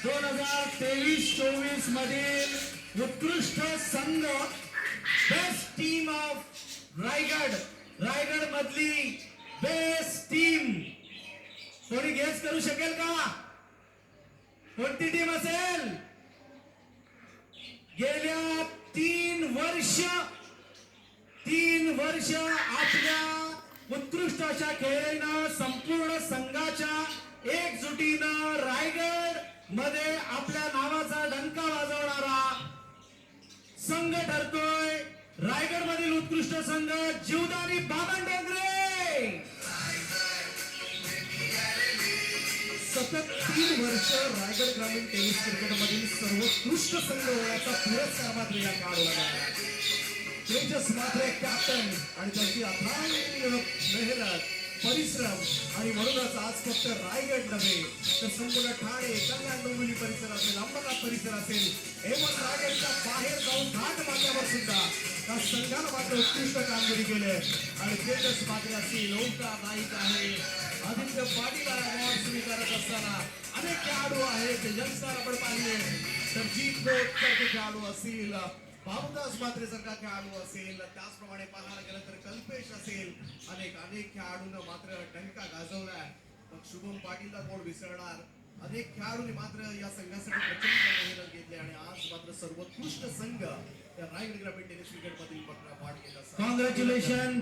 2023-24 मधील उत्कृष्ट संघ बेस्ट टीम ऑफ रायगड मधली बेस्ट टीम कोणी गेस करू शकेल का? कोणती टीम असेल? गेल्या 3 वर्ष आपल्या उत्कृष्ट अशा खेळीनं संपूर्ण संघाच्या एकजुटीनं रायगड मध्ये आपल्या नावाचा डंका वाजवणारा संघ ठरतोय रायगड मधील उत्कृष्ट संघ जीवदानी बामण डोंगरे. सतत 3 वर्ष रायगड ग्रामीण टेनिस क्रिकेट मधील सर्वोत्कृष्ट संघ होण्याचा पुरस्कार मात्र या काळाला मिळाला. तेजस मात्र कॅप्टन आणि त्यांची अथांग मेहनत परिश्रम आणि म्हणूनच आज फक्त रायगड नव्हे तर संपूर्ण ठाणे कल्याण डोंबिवली परिसर असेल अंबरनाथ परिसर असेल एवढं रायगडच्या बाहेर जाऊन घाट माथ्यावर सुद्धा त्या संघानं मात्र उत्कृष्ट कामगिरी केली आणि तेजस मात्र असेल ओंकार नाईक आहे आदित्य पाटील अवॉर्ड स्वीकारत असताना अनेक खेळाडू आहेत यंगस्टर आपण पाहिले तर जीत सारखे खेळाडू असतील बाबूदास मात्रे सारखा खेळाडू असेल त्याचप्रमाणे पाहायला गेलं तर कल्पेश असेल अनेक खेळाडूंना मात्र डंका गाजवलाय. मग शुभम पाटीलला कोण विसरणार. अनेक खेळाडूंनी मात्र या संघासाठी प्रचंड मेहनत घेतली आणि आज मात्र सर्वोत्कृष्ट संघ या रायगड ग्रामीण टेनिस क्रिकेट मधील पाठ घेत असतात. कॉंग्रॅच्युलेशन.